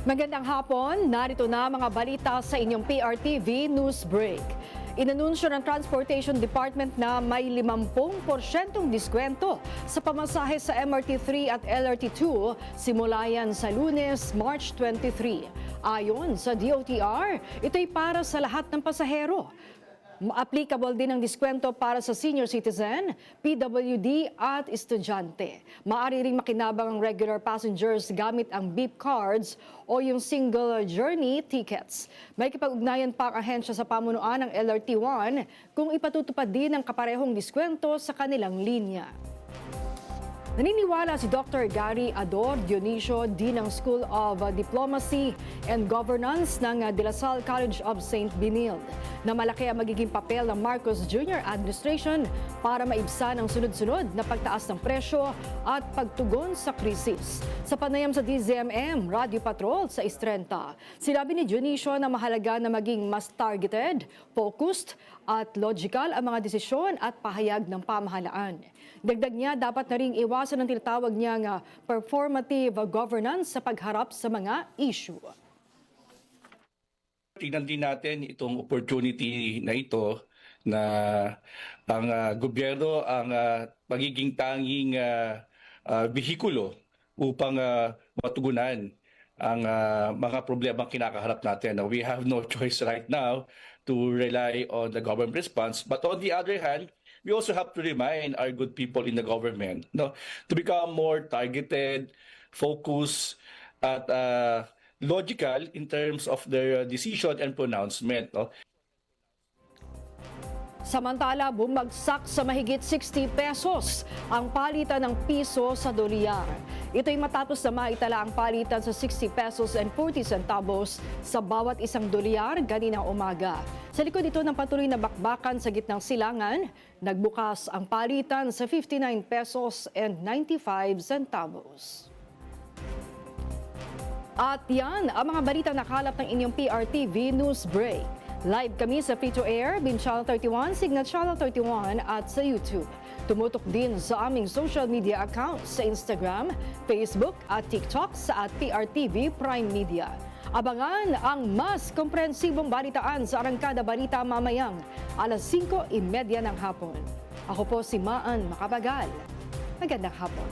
Magandang hapon, narito na mga balita sa inyong PRTV News Break. Inanunsyo ng Transportation Department na may 50% diskwento sa pamasahe sa MRT3 at LRT2 simula yan sa Lunes, March 23. Ayon sa DOTR, ito'y para sa lahat ng pasahero. Applicable din ang diskwento para sa senior citizen, PWD at estudyante. Maaari ring makinabang ang regular passengers gamit ang beep cards o yung single journey tickets. May kipag-ugnayan pa ang ahensya sa pamunuan ng LRT1 kung ipatutupad din ang kaparehong diskwento sa kanilang linya. Naniniwala si Dr. Gary Ador Dionisio, Dean ng School of Diplomacy and Governance ng De La Salle College of St. Benilde, na malaki ang magiging papel ng Marcos Jr. Administration para maibsan ang sunod-sunod na pagtaas ng presyo at pagtugon sa krisis. Sa panayam sa DZMM Radio Patrol sa Istrenta, sinabi ni Dionisio na mahalaga na maging mas targeted, focused at logical ang mga desisyon at pahayag ng pamahalaan. Dagdag niya, dapat na ring iwasan ang tinatawag niyang performative governance sa pagharap sa mga issue. Tingnan din natin itong opportunity na ito na ang gobyerno ang magiging tanging bihikulo upang matugunan ang mga problemang kinakaharap natin. We have no choice right now to rely on the government response. But on the other hand, we also have to remind our good people in the government to become more targeted, focused, at logical in terms of their decision and pronouncement. Samantala, bumagsak sa mahigit 60 pesos ang palitan ng piso sa dolyar. Ito'y matapos na maitala ang palitan sa 60 pesos and 40 centavos sa bawat isang dolyar kaninang umaga. Sa likod ito ng patuloy na bakbakan sa gitnang silangan, nagbukas ang palitan sa 59 pesos and 95 centavos. At yan ang mga balita nakalap ng inyong PRTV News Break. Live kami sa Free-to-Air, Bin Channel 31, Signal Channel 31 at sa YouTube. Tumutok din sa aming social media accounts sa Instagram, Facebook at TikTok sa @PRTV Prime Media. Abangan ang mas komprehensibong balitaan sa Arangkada Balita mamayang alas 5:30 ng hapon. Ako po si Maan Macapagal. Magandang hapon.